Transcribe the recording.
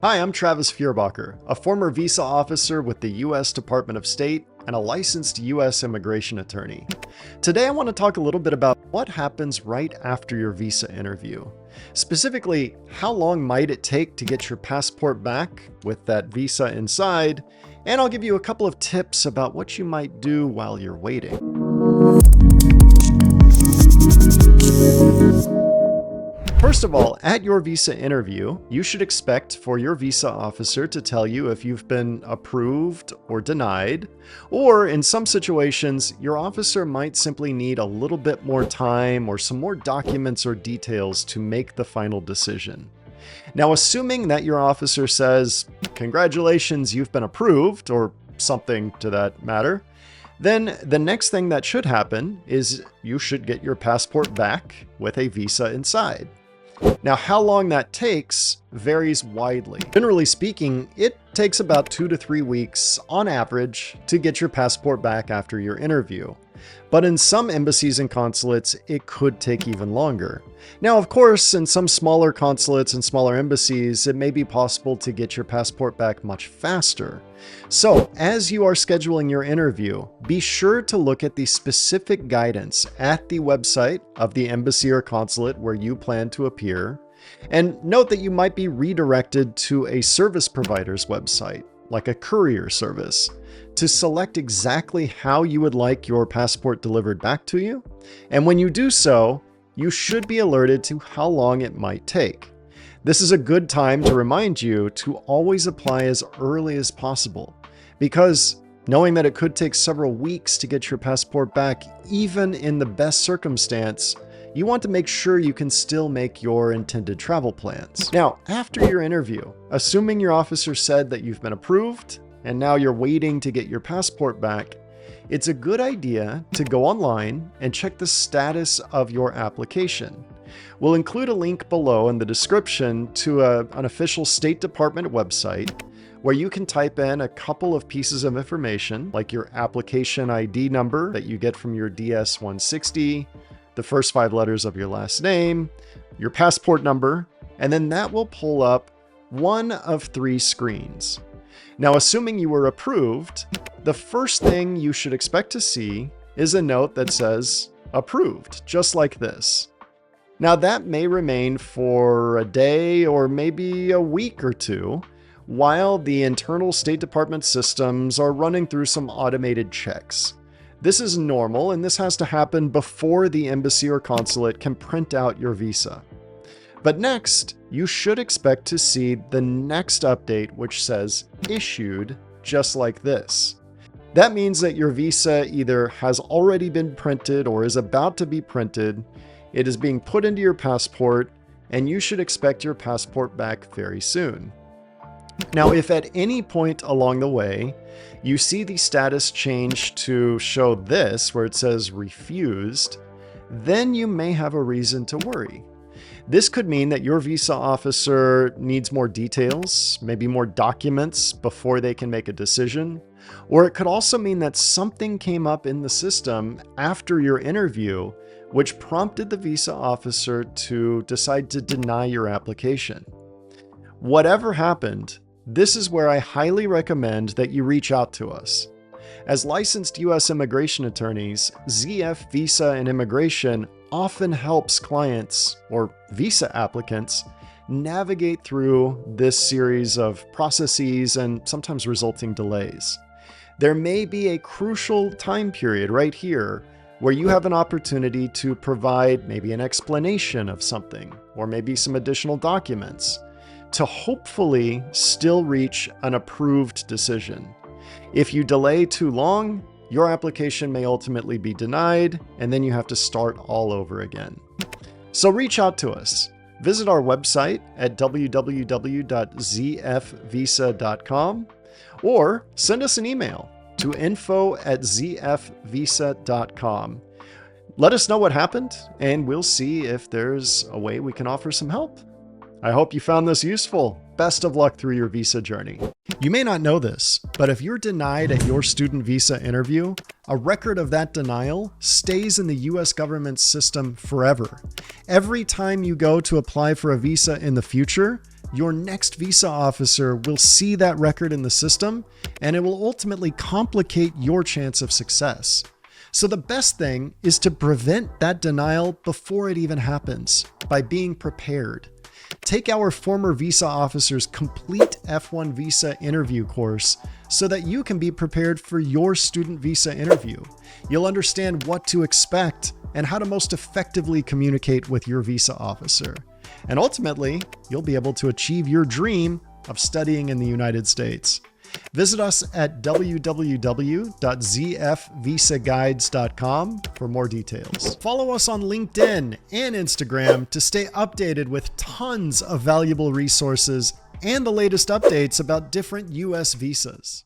Hi, I'm Travis Feuerbacher, a former visa officer with the U.S. Department of State and a licensed U.S. immigration attorney. Today I want to talk a little bit about what happens right after your visa interview. Specifically, how long might it take to get your passport back with that visa inside, and I'll give you a couple of tips about what you might do while you're waiting. First of all, at your visa interview, you should expect for your visa officer to tell you if you've been approved or denied, or in some situations, your officer might simply need a little bit more time or some more documents or details to make the final decision. Now, assuming that your officer says, "Congratulations, you've been approved," or something to that matter, then the next thing that should happen is you should get your passport back with a visa inside. Now, how long that takes varies widely. Generally speaking, it takes about 2 to 3 weeks on average to get your passport back after your interview. But in some embassies and consulates, it could take even longer. Now, of course, in some smaller consulates and smaller embassies, it may be possible to get your passport back much faster. So, as you are scheduling your interview, be sure to look at the specific guidance at the website of the embassy or consulate where you plan to appear, and note that you might be redirected to a service provider's website, like a courier service, to select exactly how you would like your passport delivered back to you. And when you do so, you should be alerted to how long it might take. This is a good time to remind you to always apply as early as possible, because knowing that it could take several weeks to get your passport back, even in the best circumstance, you want to make sure you can still make your intended travel plans. Now, after your interview, assuming your officer said that you've been approved and now you're waiting to get your passport back, it's a good idea to go online and check the status of your application. We'll include a link below in the description to an official State Department website where you can type in a couple of pieces of information, like your application ID number that you get from your DS-160, the first 5 letters of your last name, your passport number, and then that will pull up one of 3 screens. Now, assuming you were approved, the first thing you should expect to see is a note that says approved, just like this. Now, that may remain for a day or maybe a week or two while the internal State Department systems are running through some automated checks. This is normal, and this has to happen before the embassy or consulate can print out your visa. But next, you should expect to see the next update, which says issued, just like this. That means that your visa either has already been printed or is about to be printed, it is being put into your passport, and you should expect your passport back very soon. Now, if at any point along the way, you see the status change to show this, where it says refused, then you may have a reason to worry. This could mean that your visa officer needs more details, maybe more documents before they can make a decision. Or it could also mean that something came up in the system after your interview, which prompted the visa officer to decide to deny your application. Whatever happened, this is where I highly recommend that you reach out to us. As licensed U.S. immigration attorneys, ZF Visa and Immigration often helps clients or visa applicants navigate through this series of processes and sometimes resulting delays. There may be a crucial time period right here where you have an opportunity to provide maybe an explanation of something or maybe some additional documents to hopefully still reach an approved decision. If you delay too long, your application may ultimately be denied, and then you have to start all over again. So reach out to us. Visit our website at www.zfvisa.com or send us an email to info@zfvisa.com. Let us know what happened, and we'll see if there's a way we can offer some help. I hope you found this useful. Best of luck through your visa journey. You may not know this, but if you're denied at your student visa interview, a record of that denial stays in the US government system forever. Every time you go to apply for a visa in the future, your next visa officer will see that record in the system, and it will ultimately complicate your chance of success. So the best thing is to prevent that denial before it even happens by being prepared. Take our former visa officer's complete F1 visa interview course so that you can be prepared for your student visa interview. You'll understand what to expect and how to most effectively communicate with your visa officer. And ultimately, you'll be able to achieve your dream of studying in the United States. Visit us at www.zfvisaguides.com for more details. Follow us on LinkedIn and Instagram to stay updated with tons of valuable resources and the latest updates about different US visas.